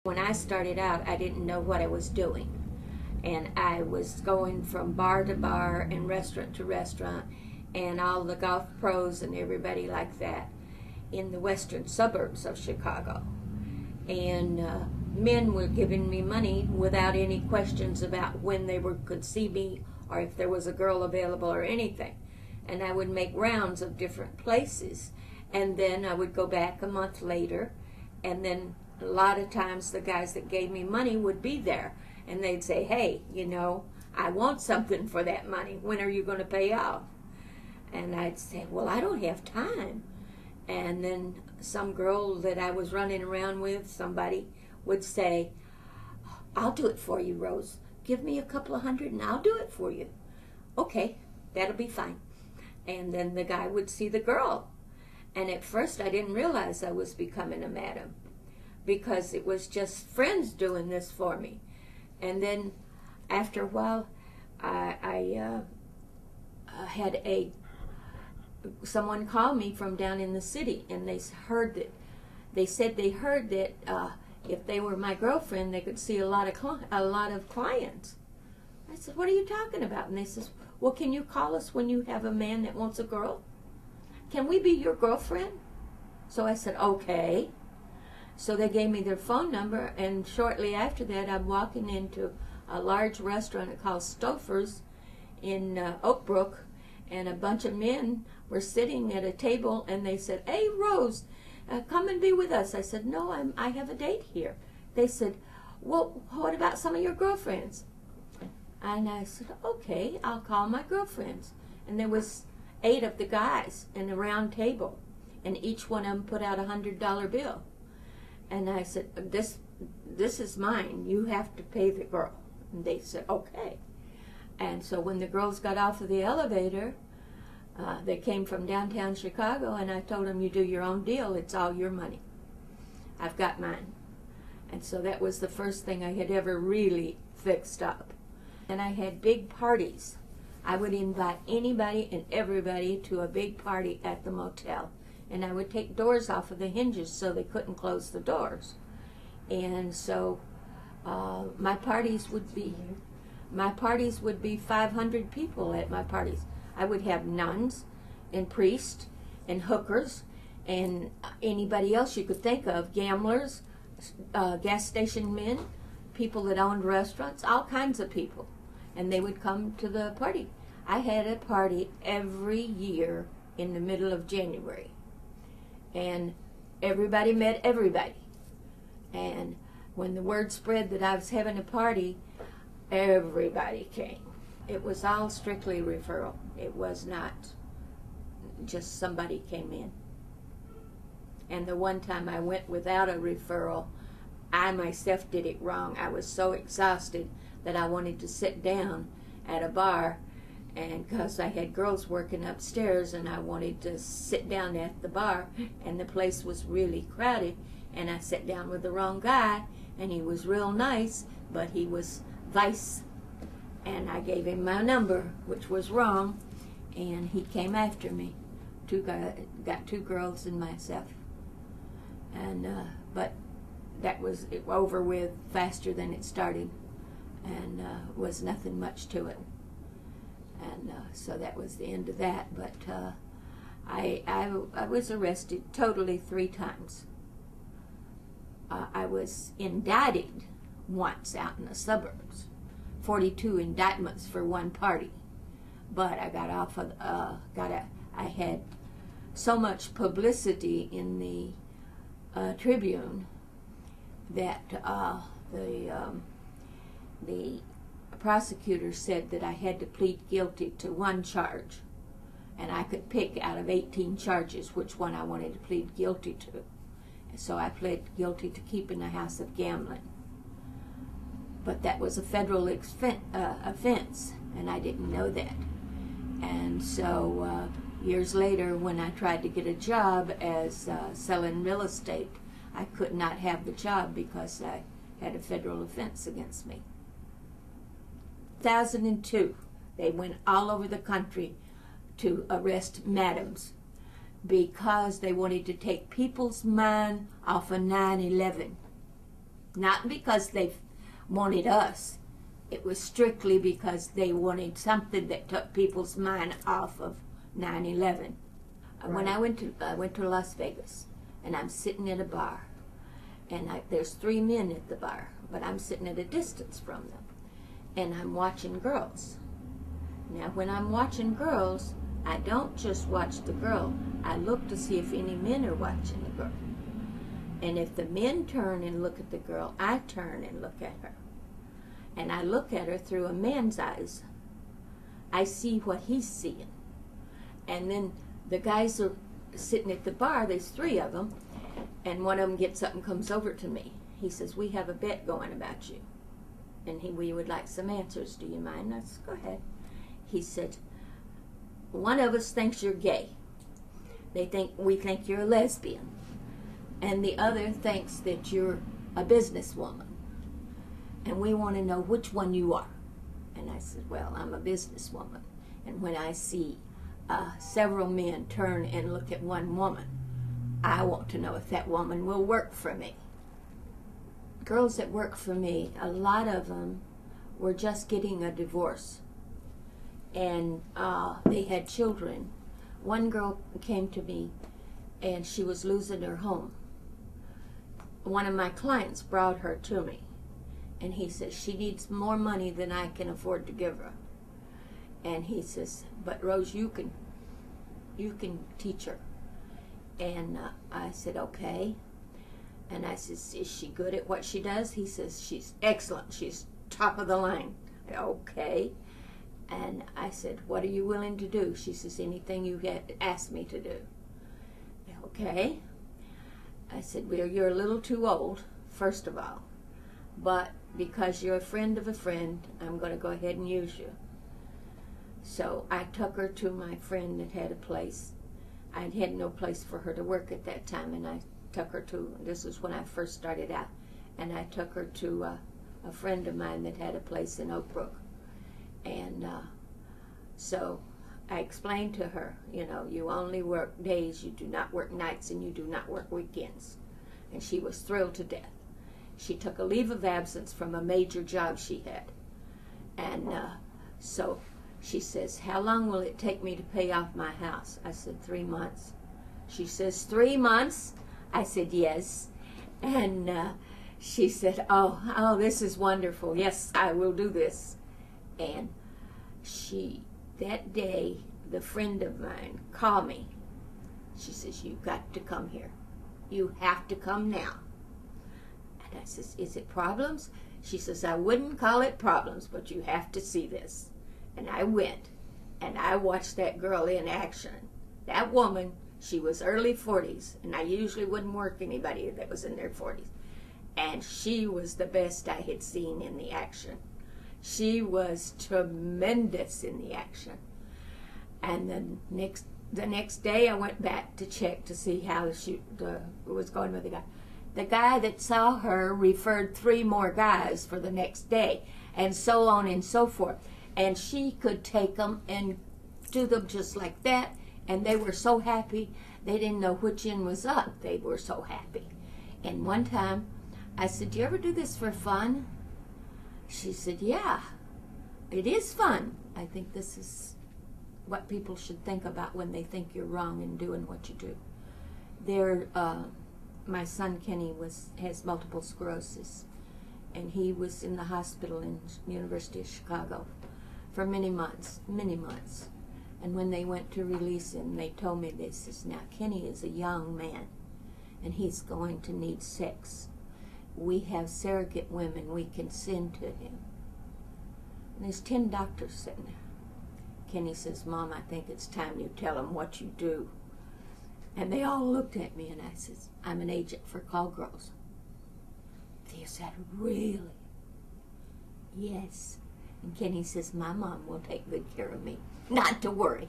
When I started out, I didn't know what I was doing. And I was going from bar to bar and restaurant to restaurant and all the golf pros and everybody like that in the western suburbs of Chicago. And men were giving me money without any questions about when they could see me or if there was a girl available or anything. And I would make rounds of different places. And then I would go back a month later, and then a lot of times the guys that gave me money would be there, and they'd say, hey, I want something for that money. When are you going to pay off? And I'd say, well, I don't have time. And then some girl that I was running around with, somebody would say, I'll do it for you, Rose. Give me a couple of $100 and I'll do it for you. Okay, that'll be fine. And then the guy would see the girl. And at first I didn't realize I was becoming a madam, because it was just friends doing this for me. And then after a while, I had someone call me from down in the city, and they said they heard that if they were my girlfriend, they could see a lot of clients. I said, what are you talking about? And they says, well, can you call us when you have a man that wants a girl? Can we be your girlfriend? So I said, okay. So they gave me their phone number, and shortly after that, I'm walking into a large restaurant called Stouffer's in Oak Brook, and a bunch of men were sitting at a table, and they said, hey, Rose, come and be with us. I said, no, I have a date here. They said, well, what about some of your girlfriends? And I said, okay, I'll call my girlfriends. And there was 8 of the guys in a round table, and each one of them put out a $100 bill. And I said, this is mine. You have to pay the girl. And they said, okay. And so when the girls got off of the elevator, they came from downtown Chicago, and I told them, you do your own deal. It's all your money. I've got mine. And so that was the first thing I had ever really fixed up. And I had big parties. I would invite anybody and everybody to a big party at the motel. And I would take doors off of the hinges so they couldn't close the doors. And so my parties would be 500 people at my parties. I would have nuns and priests and hookers and anybody else you could think of, gamblers, gas station men, people that owned restaurants, all kinds of people. And they would come to the party. I had a party every year in the middle of January. And everybody met everybody. And when the word spread that I was having a party, everybody came. It was all strictly referral. It was not just somebody came in. And the one time I went without a referral, I myself did it wrong. I was so exhausted that I wanted to sit down at a bar, and because I had girls working upstairs, and I wanted to sit down at the bar, and the place was really crowded, and I sat down with the wrong guy, and he was real nice, but he was vice, and I gave him my number, which was wrong, and he came after me. Got 2 girls and myself, and but that was over with faster than it started, and was nothing much to it. And so that was the end of that. But I was arrested totally 3 times. I was indicted once out in the suburbs, 42 indictments for one party. But I got off of, I had so much publicity in the Tribune that the prosecutor said that I had to plead guilty to 1 charge, and I could pick out of 18 charges which one I wanted to plead guilty to. So I pled guilty to keeping the house of gambling. But that was a federal offense, and I didn't know that. And so years later, when I tried to get a job as selling real estate, I could not have the job because I had a federal offense against me. 2002, they went all over the country to arrest madams because they wanted to take people's mind off of 9/11. Not because they wanted us. It was strictly because they wanted something that took people's mind off of 9/11. Right. When I went to Las Vegas, and I'm sitting at a bar, and there's 3 men at the bar, but I'm sitting at a distance from them, and I'm watching girls. Now, when I'm watching girls, I don't just watch the girl. I look to see if any men are watching the girl. And if the men turn and look at the girl, I turn and look at her. And I look at her through a man's eyes. I see what he's seeing. And then the guys are sitting at the bar, there's 3 of them, and one of them gets up and comes over to me. He says, "We have a bet going about you, and we would like some answers. Do you mind?" I said, "Go ahead." He said, "One of us thinks you're gay. We think you're a lesbian. And the other thinks that you're a businesswoman. And we want to know which one you are." And I said, "Well, I'm a businesswoman. And when I see several men turn and look at one woman, I want to know if that woman will work for me." Girls that work for me, a lot of them were just getting a divorce. And they had children. One girl came to me, and she was losing her home. One of my clients brought her to me, and he says, "She needs more money than I can afford to give her." And he says, "But Rose, you can teach her." And I said, "Okay." And I says, "Is she good at what she does?" He says, "She's excellent. She's top of the line." "Okay." And I said, "What are you willing to do?" She says, "Anything you asked me to do." "Okay." I said, "Well, you're a little too old, first of all, but because you're a friend of a friend, I'm going to go ahead and use you." So I took her to my friend that had a place. I had no place for her to work at that time, and I took her to, this is when I first started out, and I took her to a friend of mine that had a place in Oak Brook. And so I explained to her, you only work days, you do not work nights, and you do not work weekends. And she was thrilled to death. She took a leave of absence from a major job she had. And so she says, "How long will it take me to pay off my house?" I said, 3 months. She says, 3 months? I said, "Yes." And she said, oh, this is wonderful. Yes, I will do this. And that day, the friend of mine called me. She says, "You've got to come here. You have to come now." And I says, "Is it problems?" She says, "I wouldn't call it problems, but you have to see this." And I went, and I watched that girl in action. That woman, she was early 40s, and I usually wouldn't work anybody that was in their 40s. And she was the best I had seen in the action. She was tremendous in the action. And the next day, I went back to check to see how it was going with the guy. The guy that saw her referred 3 more guys for the next day, and so on and so forth. And she could take them and do them just like that, and they were so happy, they didn't know which end was up. They were so happy. And one time, I said, "Do you ever do this for fun?" She said, "Yeah, it is fun. I think this is what people should think about when they think you're wrong in doing what you do." My son Kenny has multiple sclerosis, and he was in the hospital in University of Chicago for many months. And when they went to release him, they told me, they says, "Now Kenny is a young man, and he's going to need sex. We have surrogate women we can send to him." And there's 10 doctors sitting there. Kenny says, "Mom, I think it's time you tell him what you do." And they all looked at me, and I says, "I'm an agent for call girls." They said, "Really?" "Yes." And Kenny says, "My mom will take good care of me. Not to worry."